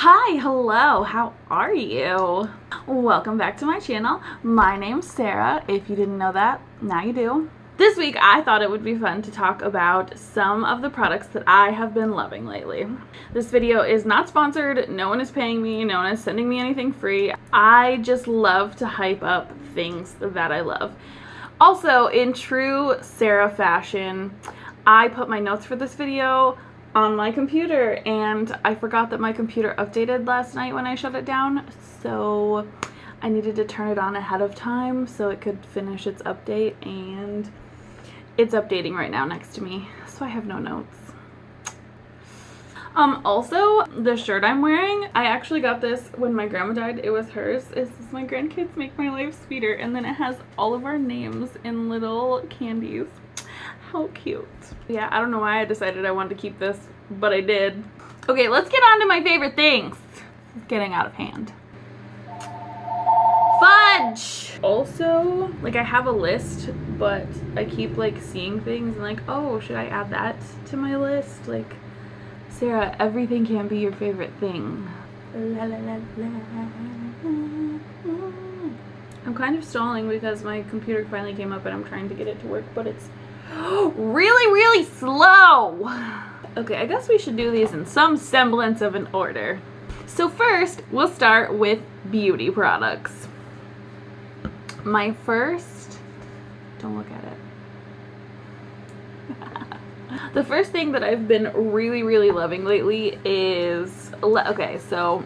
Hi, hello, how are you? Welcome back to my channel. My name's Sarah. If you didn't know that, now you do. This week I thought it would be fun to talk about some of the products that I have been loving lately. This video is not sponsored, no one is paying me, no one is sending me anything free. I just love to hype up things that I love. Also, in true Sarah fashion, I put my notes for this video on my computer and I forgot that my computer updated last night when I shut it down, so I needed to turn it on ahead of time so it could finish its update, and it's updating right now next to me, so I have no notes. Also, the shirt I'm wearing, I actually got this when my grandma died. It was hers. It says, "My grandkids make my life sweeter," and then it has all of our names in little candies. How cute. Yeah, I don't know why I decided I wanted to keep this, but I did. Okay, let's get on to my favorite things. It's getting out of hand. Fudge! Also, like, I have a list, but I keep like seeing things and like, oh, should I add that to my list? Like, Sarah, everything can be your favorite thing. La, la, la, la. I'm kind of stalling because my computer finally came up and I'm trying to get it to work, but it's really slow. Okay, I guess we should do these in some semblance of an order. So first, we'll start with beauty products. My first, don't look at it. The first thing that I've been really loving lately is, okay, so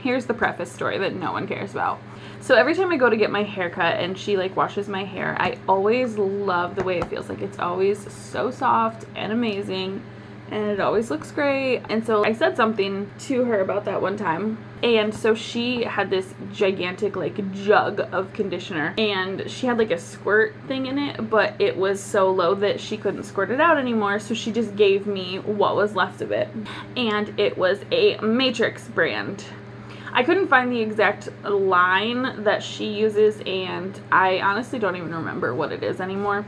here's the preface story that no one cares about. So every time I go to get my hair cut and she like washes my hair, I always love the way it feels. Like, it's always so soft and amazing and it always looks great. And so I said something to her about that one time, and so she had this gigantic like jug of conditioner and she had like a squirt thing in it, but it was so low that she couldn't squirt it out anymore, so she just gave me what was left of it, and it was a Matrix brand. I couldn't find the exact line that she uses, and I honestly don't even remember what it is anymore.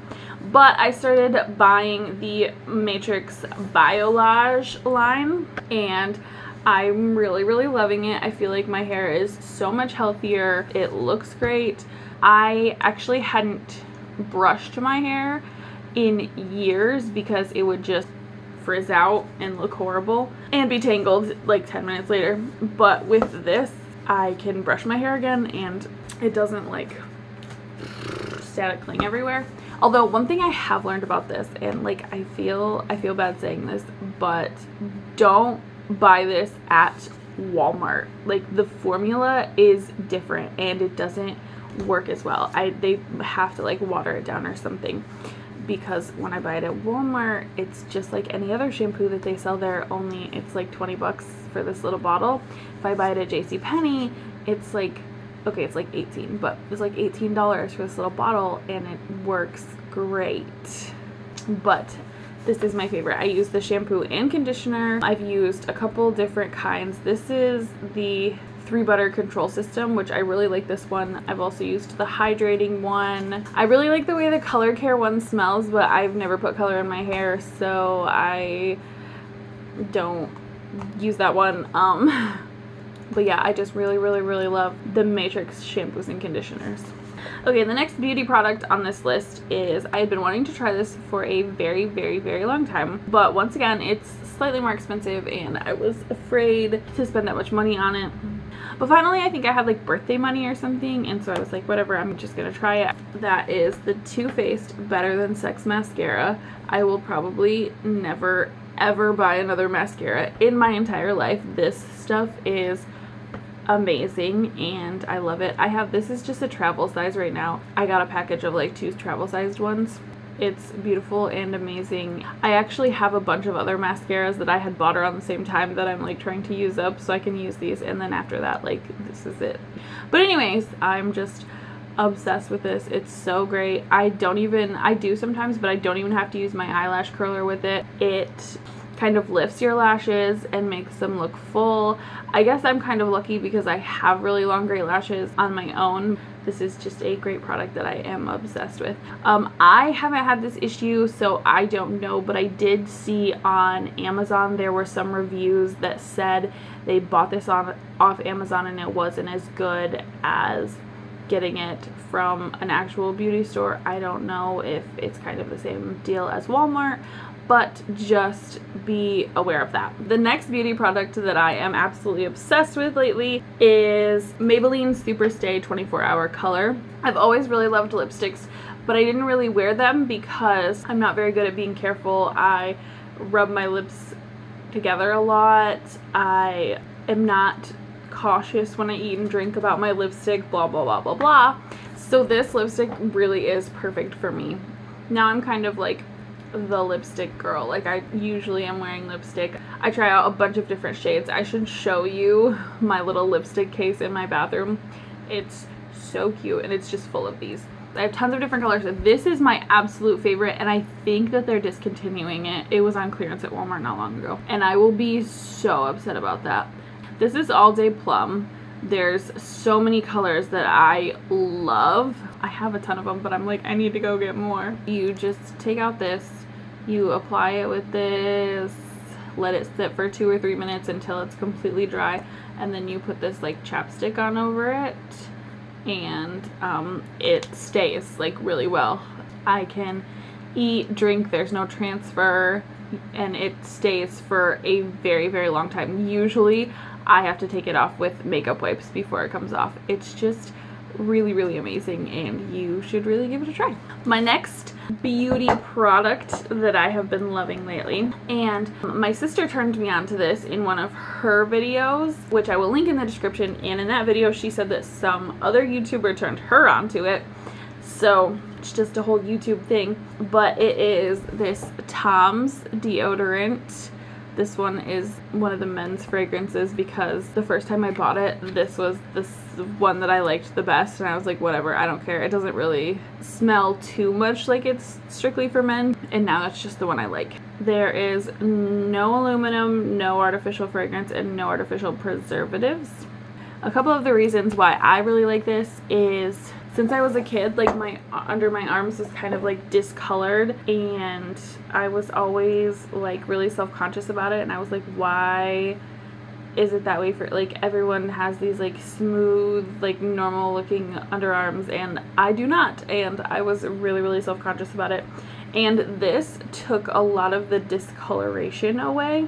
But I started buying the Matrix Biolage line, and I'm really loving it. I feel like my hair is so much healthier. It looks great. I actually hadn't brushed my hair in years because it would just frizz out and look horrible and be tangled like 10 minutes later, but with this I can brush my hair again and it doesn't like static cling everywhere. Although one thing I have learned about this, and like I feel bad saying this, but don't buy this at Walmart. Like, the formula is different and it doesn't work as well. They have to like water it down or something, because when I buy it at Walmart, it's just like any other shampoo that they sell there, only it's like 20 bucks for this little bottle. If I buy it at JCPenney, it's like, okay, it's like 18, but it's like $18 for this little bottle and it works great. But this is my favorite. I use the shampoo and conditioner. I've used a couple different kinds. This is the 3 butter control system, which I really like this one. I've also used the hydrating one. I really like the way the color care one smells, but I've never put color in my hair, so I don't use that one. But yeah, I just really love the Matrix shampoos and conditioners. Okay, the next beauty product on this list is, I had been wanting to try this for a very long time, but once again, it's slightly more expensive and I was afraid to spend that much money on it. But finally, I think I had like birthday money or something, and so I was like, whatever, I'm just gonna try it. That is the Too Faced Better Than Sex Mascara. I will probably never ever buy another mascara in my entire life. This stuff is amazing and I love it. This is just a travel size right now. I got a package of like 2 travel sized ones. It's beautiful and amazing. I actually have a bunch of other mascaras that I had bought around the same time that I'm like trying to use up, so I can use these, and then after that, like, this is it. But anyways, I'm just obsessed with this. It's so great. I do sometimes, but I don't even have to use my eyelash curler with it. It kind of lifts your lashes and makes them look full. I guess I'm kind of lucky because I have really long gray lashes on my own. This is just a great product that I am obsessed with. I haven't had this issue, so I don't know, but I did see on Amazon there were some reviews that said they bought this off Amazon and it wasn't as good as getting it from an actual beauty store. I don't know if it's kind of the same deal as Walmart, but just be aware of that. The next beauty product that I am absolutely obsessed with lately is Maybelline Superstay 24-Hour Color. I've always really loved lipsticks, but I didn't really wear them because I'm not very good at being careful. I rub my lips together a lot. I am not cautious when I eat and drink about my lipstick, blah, blah, blah, blah, blah. So this lipstick really is perfect for me. Now I'm kind of like the lipstick girl. Like, I usually am wearing lipstick. I try out a bunch of different shades. I should show you my little lipstick case in my bathroom. It's so cute and it's just full of these. I have tons of different colors. This is my absolute favorite and I think that they're discontinuing it. It was on clearance at Walmart not long ago and I will be so upset about that. This is All Day Plum. There's so many colors that I love. I have a ton of them, but I'm like, I need to go get more. You just take out this, you apply it with this, let it sit for 2 or 3 minutes until it's completely dry, and then you put this like chapstick on over it, and it stays like really well. I can eat, drink, there's no transfer, and it stays for a very, very long time. Usually I have to take it off with makeup wipes before it comes off. It's just really, really amazing and you should really give it a try. My next beauty product that I have been loving lately, and my sister turned me on to this in one of her videos, which I will link in the description, and in that video she said that some other YouTuber turned her onto it. So it's just a whole YouTube thing, but it is this Tom's deodorant. This one is one of the men's fragrances because the first time I bought it, this was the one that I liked the best, and I was like, whatever, I don't care. It doesn't really smell too much like it's strictly for men, and now that's just the one I like. There is no aluminum, no artificial fragrance, and no artificial preservatives. A couple of the reasons why I really like this is since I was a kid, like my under my arms was kind of like discolored and I was always like really self-conscious about it, and I was like, why is it that way? For like everyone has these like smooth, like normal looking underarms and I do not, and I was really, really self-conscious about it, and this took a lot of the discoloration away.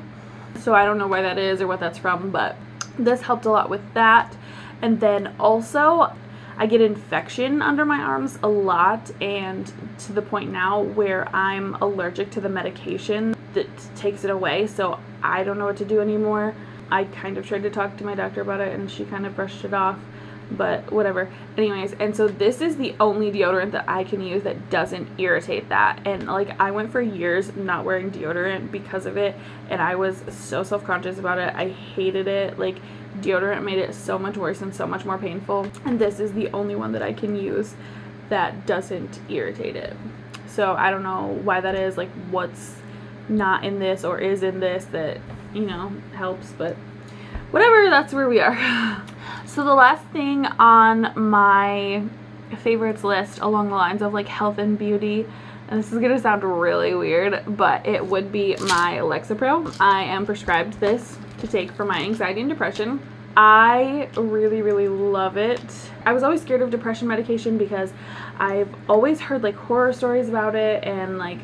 So I don't know where that is or what that's from, but this helped a lot with that. And then also I get infection under my arms a lot, and to the point now where I'm allergic to the medication that takes it away, so I don't know what to do anymore. I kind of tried to talk to my doctor about it and she kind of brushed it off, but whatever. Anyways, and so this is the only deodorant that I can use that doesn't irritate that, and like I went for years not wearing deodorant because of it, and I was so self-conscious about it. I hated it. Like, deodorant made it so much worse and so much more painful, and this is the only one that I can use that doesn't irritate it. So I don't know why that is, like what's not in this or is in this that, you know, helps, but whatever, that's where we are. So the last thing on my favorites list along the lines of like health and beauty, and this is gonna sound really weird, but it would be my Lexapro. I am prescribed this to take for my anxiety and depression. I really, really love it. I was always scared of depression medication because I've always heard like horror stories about it, and like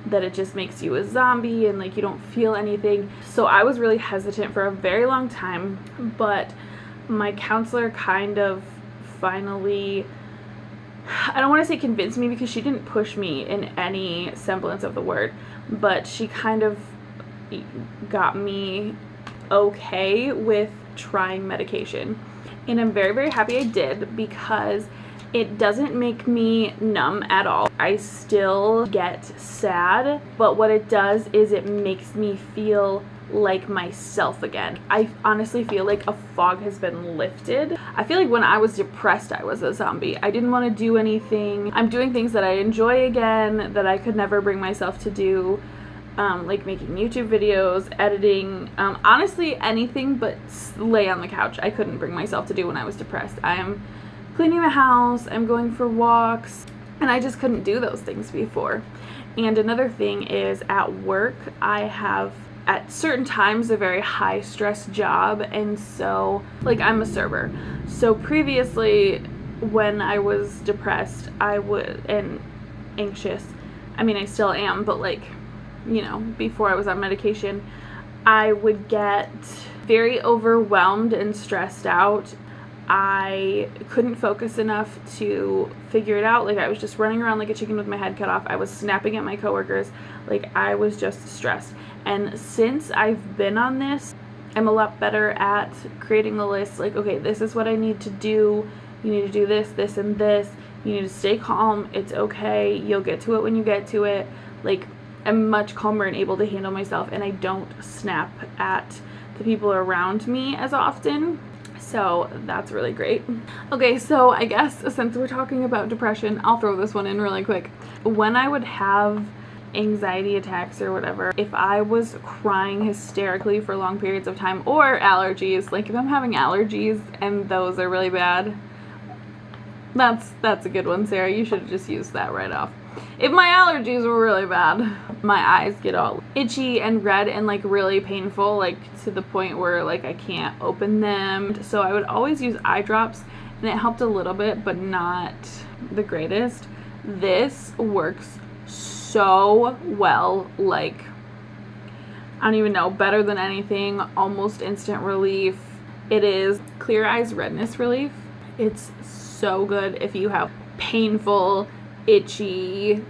that it just makes you a zombie and like you don't feel anything. So I was really hesitant for a very long time, but my counselor kind of finally, I don't want to say convinced me because she didn't push me in any semblance of the word, but she kind of got me okay with trying medication, and I'm very, very happy I did because it doesn't make me numb at all. I still get sad, but what it does is it makes me feel like myself again. I honestly feel like a fog has been lifted. I feel like when I was depressed, I was a zombie. I didn't want to do anything. I'm doing things that I enjoy again that I could never bring myself to do. like making YouTube videos, editing, honestly anything but lay on the couch. I couldn't bring myself to do when I was depressed. I am cleaning the house, I'm going for walks, and I just couldn't do those things before. And another thing is at work, I have at certain times a very high stress job, and so like I'm a server. So previously when I was depressed, and anxious, I mean I still am, but like, you know, before I was on medication, I would get very overwhelmed and stressed out. I couldn't focus enough to figure it out. Like I was just running around like a chicken with my head cut off. I was snapping at my coworkers. Like I was just stressed. And since I've been on this, I'm a lot better at creating the list. Like, okay, this is what I need to do. You need to do this, this, and this. You need to stay calm. It's okay. You'll get to it when you get to it. Like, I'm much calmer and able to handle myself, and I don't snap at the people around me as often. So that's really great. Okay, so I guess since we're talking about depression, I'll throw this one in really quick. When I would have anxiety attacks or whatever, if I was crying hysterically for long periods of time, or allergies, like if I'm having allergies and those are really bad, that's a good one, Sarah. You should have just used that right off. If my allergies were really bad, my eyes get all itchy and red and like really painful, like to the point where like I can't open them. So I would always use eye drops, and it helped a little bit, but not the greatest. This works so well, like I don't even know, better than anything, almost instant relief. It is Clear Eyes Redness Relief. It's so good if you have painful, itchy,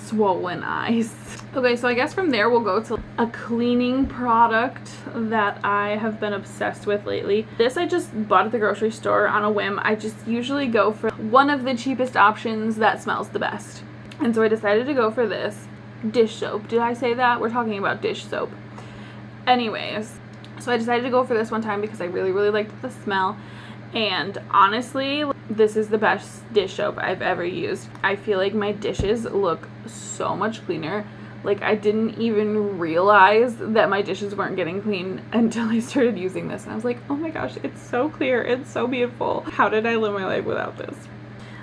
swollen eyes. Okay, so I guess from there we'll go to a cleaning product that I have been obsessed with lately. This I just bought at the grocery store on a whim. I just usually go for one of the cheapest options that smells the best. And so I decided to go for this dish soap. Did I say that? We're talking about dish soap. Anyways, so I decided to go for this one time because I really, really liked the smell. And honestly, this is the best dish soap I've ever used. I feel like my dishes look so much cleaner. Like I didn't even realize that my dishes weren't getting clean until I started using this. And I was like, oh my gosh, it's so clear. It's so beautiful. How did I live my life without this?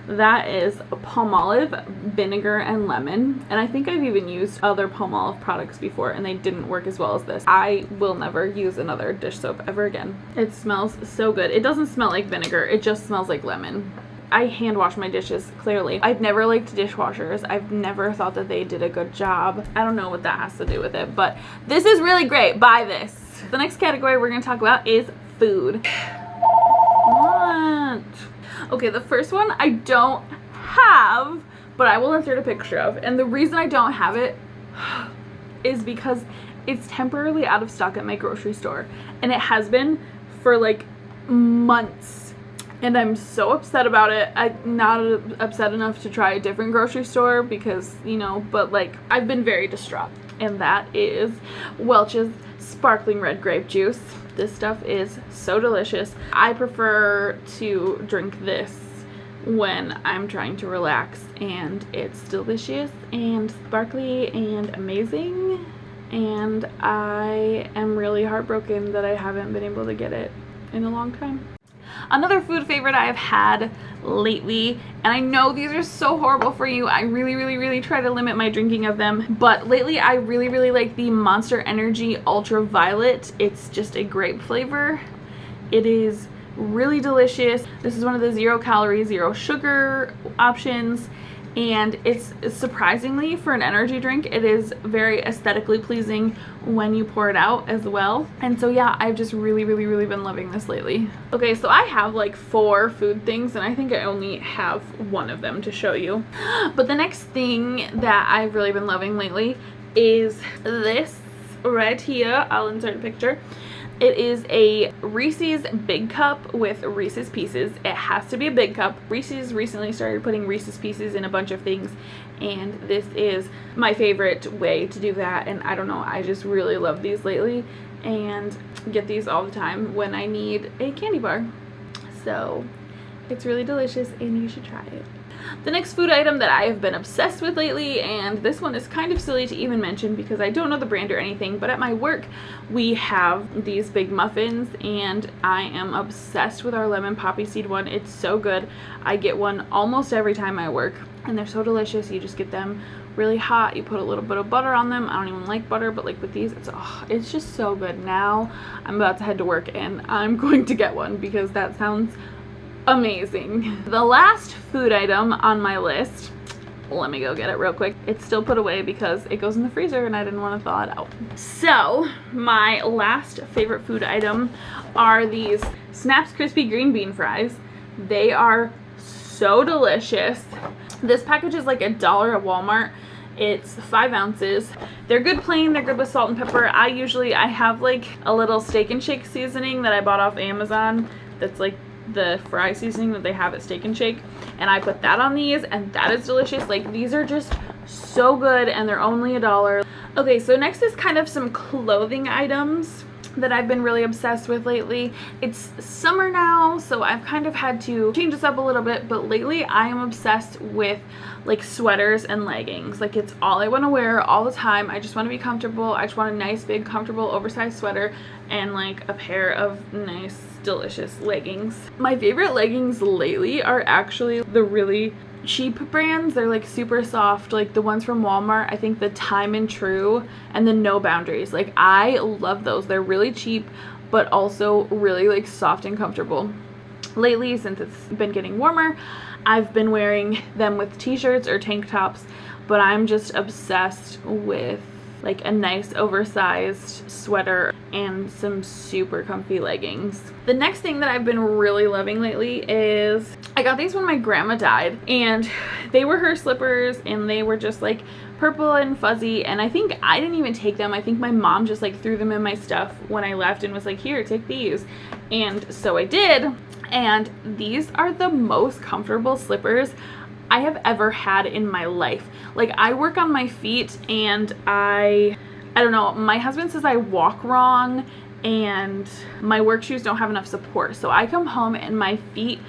That is Palmolive, Vinegar, and Lemon. And I think I've even used other Palmolive products before and they didn't work as well as this. I will never use another dish soap ever again. It smells so good. It doesn't smell like vinegar. It just smells like lemon. I hand wash my dishes, clearly. I've never liked dishwashers. I've never thought that they did a good job. I don't know what that has to do with it, but this is really great. Buy this. The next category we're going to talk about is food. What? Okay, the first one I don't have, but I will insert a picture of. And the reason I don't have it is because it's temporarily out of stock at my grocery store. And it has been for like months. And I'm so upset about it. I'm not upset enough to try a different grocery store because, you know, but like I've been very distraught. And that is Welch's sparkling red grape juice. This stuff is so delicious. I prefer to drink this when I'm trying to relax, and it's delicious and sparkly and amazing, and I am really heartbroken that I haven't been able to get it in a long time. Another food favorite I have had lately, and I know these are so horrible for you. I really try to limit my drinking of them, but lately I really like the Monster Energy Ultraviolet. It's just a grape flavor. It is really delicious. This is one of the 0 calorie, 0 sugar options, and it's surprisingly, for an energy drink, it is very aesthetically pleasing when you pour it out as well. And so yeah, I've just really been loving this lately. Okay, so I have like 4 food things, and I think I only have one of them to show you. But the next thing that I've really been loving lately is this right here. I'll insert a picture. It is a Reese's Big Cup with Reese's Pieces. It has to be a big cup. Reese's recently started putting Reese's Pieces in a bunch of things, and this is my favorite way to do that. And I don't know, I just really love these lately and get these all the time when I need a candy bar. So it's really delicious and you should try it. The next food item that I have been obsessed with lately, and this one is kind of silly to even mention because I don't know the brand or anything, but at my work we have these big muffins and I am obsessed with our lemon poppy seed one. It's so good. I get one almost every time I work and they're so delicious. You just get them really hot, you put a little bit of butter on them. I don't even like butter, but like with these, it's just so good. Now I'm about to head to work and I'm going to get one because that sounds amazing. The last food item on my list, let me go get it real quick. It's still put away because it goes in the freezer and I didn't want to thaw it out. So my last favorite food item are these Snaps Crispy Green Bean Fries. They are so delicious. This package is like $1 at Walmart. It's 5 ounces. They're good plain, they're good with salt and pepper. I have like a little Steak and Shake seasoning that I bought off Amazon that's like the fry seasoning that they have at Steak and Shake, and I put that on these and that is delicious. Like these are just so good and they're only $1. Okay, so next is kind of some clothing items that I've been really obsessed with lately. It's summer now, so I've kind of had to change this up a little bit, but lately I am obsessed with like sweaters and leggings. Like it's all I want to wear all the time. I just want to be comfortable. I just want a nice big comfortable oversized sweater and like a pair of nice delicious leggings. My favorite leggings lately are actually the really cheap brands. They're like super soft, like the ones from Walmart. I think the Time and True and the No Boundaries. Like I love those. They're really cheap but also really like soft and comfortable. Lately, since it's been getting warmer, I've been wearing them with t-shirts or tank tops, but I'm just obsessed with like a nice oversized sweater and some super comfy leggings. The next thing that I've been really loving lately is I got these when my grandma died, and they were her slippers and they were just like purple and fuzzy, and I think I didn't even take them. I think my mom just like threw them in my stuff when I left and was like, here, take these. And so I did, and these are the most comfortable slippers I have ever had in my life. Like I work on my feet and I don't know, my husband says I walk wrong and my work shoes don't have enough support. So I come home and my feet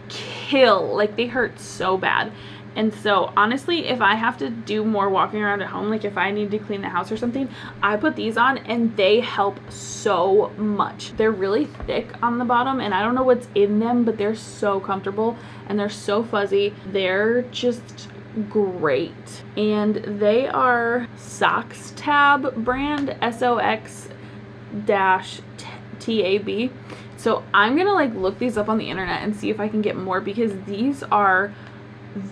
kill, like they hurt so bad. And so honestly, if I have to do more walking around at home, like if I need to clean the house or something, I put these on and they help so much. They're really thick on the bottom and I don't know what's in them, but they're so comfortable and they're so fuzzy. They're just great. And they are Socks Tab brand, SOX-TAB. So I'm gonna like look these up on the internet and see if I can get more, because these are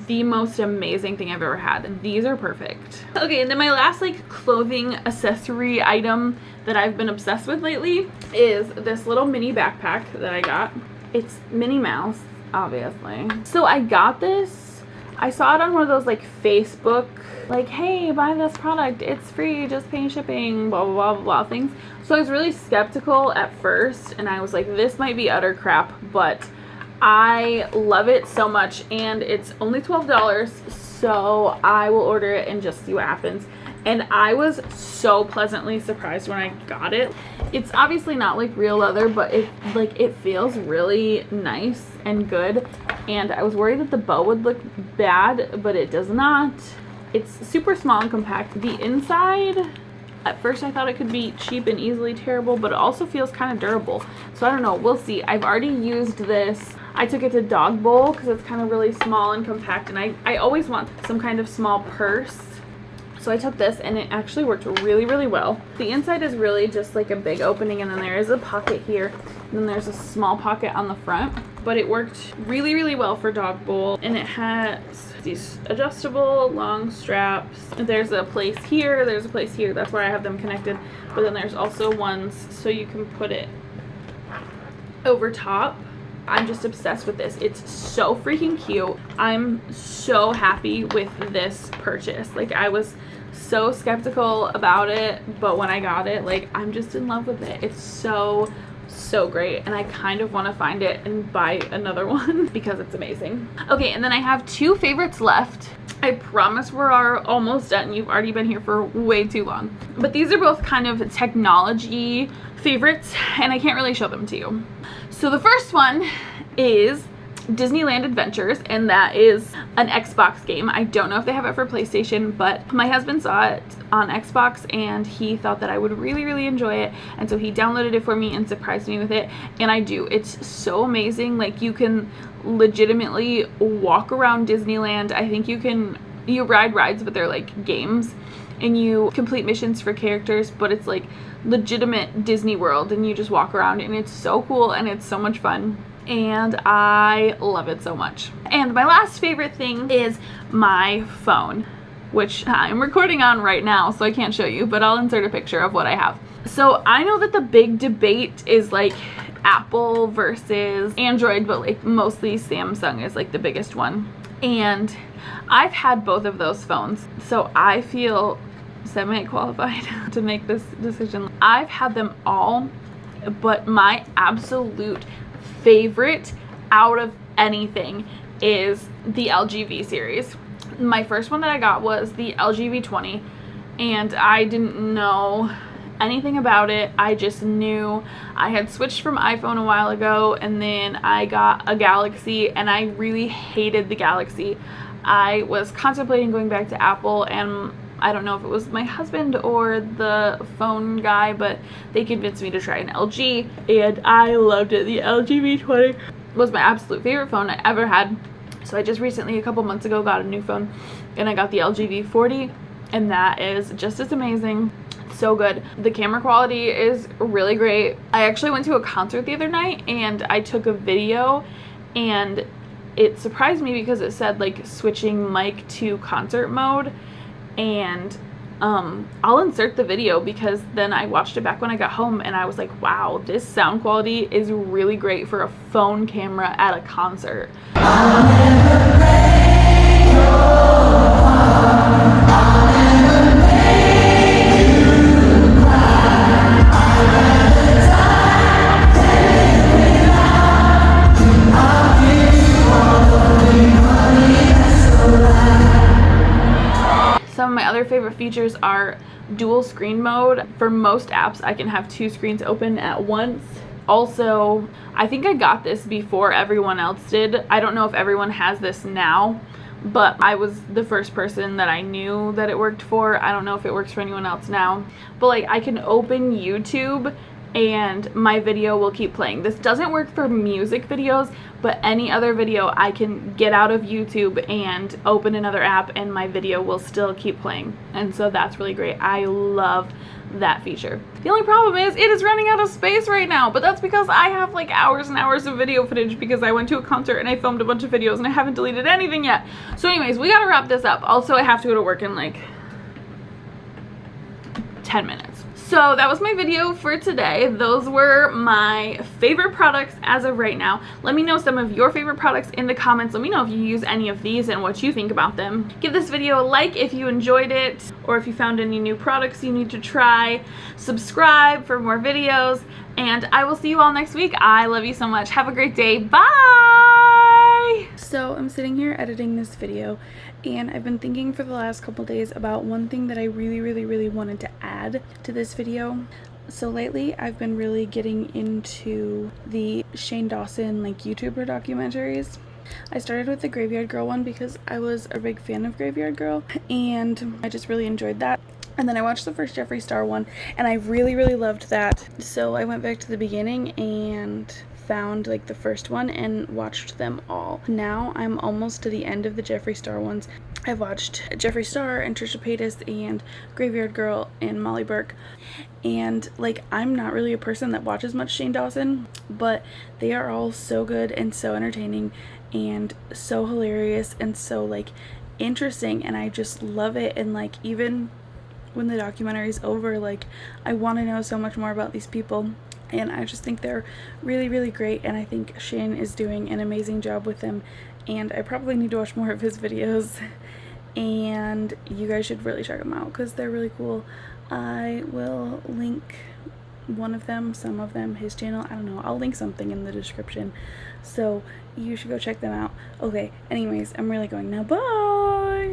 the most amazing thing I've ever had. These are perfect. Okay, and then my last like clothing accessory item that I've been obsessed with lately is this little mini backpack that I got. It's Minnie Mouse, obviously. So I got this, I saw it on one of those like Facebook, like, hey, buy this product, it's free, just pay shipping, blah, blah, blah, blah things. So I was really skeptical at first and I was like, this might be utter crap, but I love it so much and it's only $12, so I will order it and just see what happens. And I was so pleasantly surprised when I got it. It's obviously not like real leather, but it feels really nice and good. And I was worried that the bow would look bad, but it does not. It's super small and compact. The inside, at first I thought it could be cheap and easily tearable, but it also feels kind of durable. So I don't know, we'll see. I've already used this. I took it to Dog Bowl because it's kind of really small and compact, and I always want some kind of small purse. So I took this and it actually worked really, really well. The inside is really just like a big opening, and then there is a pocket here, and then there's a small pocket on the front. But it worked really, really well for Dog Bowl, and it has these adjustable long straps. There's a place here, there's a place here. That's where I have them connected. But then there's also ones so you can put it over top. I'm just obsessed with this. It's so freaking cute. I'm so happy with this purchase. Like I was so skeptical about it, but when I got it, like I'm just in love with it. It's so great, and I kind of want to find it and buy another one because it's amazing. Okay, and then I have 2 favorites left. I promise we're almost done. You've already been here for way too long. But these are both kind of technology favorites, and I can't really show them to you. So the first one is Disneyland Adventures, and that is an Xbox game. I don't know if they have it for PlayStation, but my husband saw it on Xbox and he thought that I would really enjoy it, and so he downloaded it for me and surprised me with it, and I do. It's so amazing. Like, you can legitimately walk around Disneyland. I think you ride rides, but they're like games, and you complete missions for characters, but it's like legitimate Disney World, and you just walk around, and it's so cool and it's so much fun. And I love it so much. And my last favorite thing is my phone, which I'm recording on right now, so I can't show you, but I'll insert a picture of what I have. So I know that the big debate is like Apple versus Android, but like mostly Samsung is like the biggest one. And I've had both of those phones, so I feel semi-qualified to make this decision. I've had them all, but my absolute favorite out of anything is the LG V series. My first one that I got was the LG V20, and I didn't know anything about it. I just knew I had switched from iPhone a while ago, and then I got a Galaxy, and I really hated the Galaxy. I was contemplating going back to Apple, and I don't know if it was my husband or the phone guy, but they convinced me to try an LG, and I loved it. The LG V20 was my absolute favorite phone I ever had. So I just recently, a couple months ago, got a new phone, and I got the LG V40, and that is just as amazing. So good. The camera quality is really great. I actually went to a concert the other night, and I took a video, and it surprised me because it said like switching mic to concert mode. And I'll insert the video because then I watched it back when I got home, and I was like, wow, this sound quality is really great for a phone camera at a concert. Some of my other favorite features are dual screen mode. For most apps, I can have two screens open at once. Also, I think I got this before everyone else did. I don't know if everyone has this now, but I was the first person that I knew that it worked for. I don't know if it works for anyone else now. But like, I can open YouTube and my video will keep playing. This doesn't work for music videos, but any other video I can get out of YouTube and open another app and my video will still keep playing. And so that's really great. I love that feature. The only problem is it is running out of space right now, but that's because I have like hours and hours of video footage because I went to a concert and I filmed a bunch of videos and I haven't deleted anything yet. So anyways, we gotta wrap this up. Also, I have to go to work in like 10 minutes. So that was my video for today. Those were my favorite products as of right now. Let me know some of your favorite products in the comments. Let me know if you use any of these and what you think about them. Give this video a like if you enjoyed it, or if you found any new products you need to try. Subscribe for more videos, and I will see you all next week. I love you so much. Have a great day. Bye! So I'm sitting here editing this video, and I've been thinking for the last couple days about one thing that I really wanted to add to this video. So lately I've been really getting into the Shane Dawson like YouTuber documentaries. I started with the Graveyard Girl one because I was a big fan of Graveyard Girl and I just really enjoyed that. And then I watched the first Jeffree Star one and I really loved that. So I went back to the beginning and found like the first one and watched them all. Now I'm almost to the end of the Jeffree Star ones. I've watched Jeffree Star and Trisha Paytas and Graveyard Girl and Molly Burke, and like I'm not really a person that watches much Shane Dawson, but they are all so good and so entertaining and so hilarious and so like interesting, and I just love it. And like even when the documentary is over, like I want to know so much more about these people. And I just think they're really great, and I think Shane is doing an amazing job with them, and I probably need to watch more of his videos, and you guys should really check them out because they're really cool. I will link one of them, some of them, his channel, I don't know, I'll link something in the description, so you should go check them out. Okay, anyways, I'm really going now, bye!